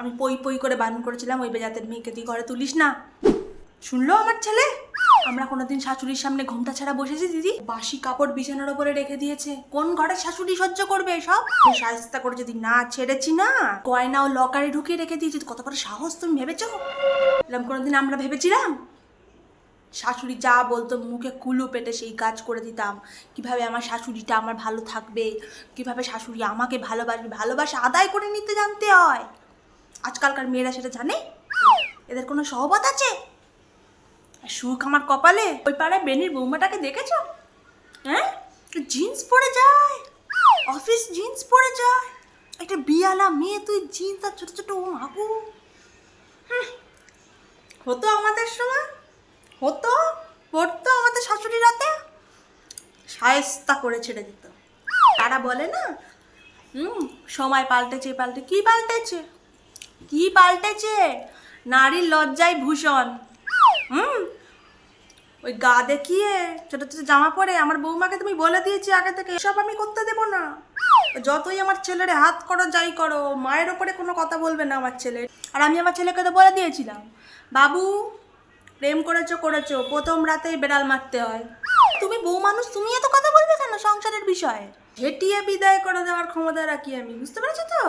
আমি পই পই করে বারণ করেছিলাম ওই বেজাতের মেয়েকে তুই ঘরে তুলিস না, শুনলো আমার ছেলে? আমরা কোনোদিন শাশুড়ির সামনে ঘোমটা ছাড়া বসেছি দিদি? বাসি কাপড় বিছানার ওপরে রেখে দিয়েছে। কোন ঘরে শাশুড়ি সহ্য করবে এসব? সাহিস্তা করে যদি না ছেড়েছি না, গয়না ও লকারে ঢুকিয়ে রেখে দিয়েছি। কত বড় সাহস, তুমি ভেবেছো? এরকম কোনোদিন আমরা ভেবেছিলাম? শাশুড়ি যা বলতো মুখে কুলু পেটে সেই কাজ করে দিতাম। কিভাবে আমার শাশুড়িটা আমার ভালো থাকবে, কিভাবে শাশুড়ি আমাকে ভালোবাসবে, ভালোবাসা আদায় করে নিতে জানতে হয়। আজকালকার মেয়েরা সেটা জানে? এদের কোনো সহবত আছে? সুখ আমার কপালে। ওই পাড়ায় বেনির বৌমাটাকে দেখেছো? হ্যাঁ, জিন্স পরে যায়, অফিস জিন্স পরে যায়। একটা বিয়ালা মেয়ে, তুই জিন্স আর ছোট ছোট মাগু। হতো আমাদের সময়, হতো, পড়তো আমাদের শাশুড়ি রাতে, শায়েস্তা করে ছেড়ে দিত। তারা বলে না সময় পাল্টেছে, পাল্টে কি পাল্টেছে, কি পাল্টেছে? নারীর লজ্জায় ভূষণ। ওই গা দেখিয়ে ছোট ছোট জামা পরে আমার বৌমাকে তুমি বলে দিয়েছি আগে থেকে, এসব আমি করতে দেবো না। যতই আমার ছেলের হাত করো যাই করো, মায়ের ওপরে কোনো কথা বলবে না আমার ছেলে। আর আমি আমার ছেলেকে তো বলে দিয়েছিলাম, বাবু প্রেম করেছো করেছো, প্রথম রাতেই বেড়াল মারতে হয়। তুমি বউ মানুষ, তুমি এত কথা বলবে কেন সংসারের বিষয়ে? হেঁটিয়ে বিদায় করে দেওয়ার ক্ষমতা রাখি আমি, বুঝতে পেরেছো তো?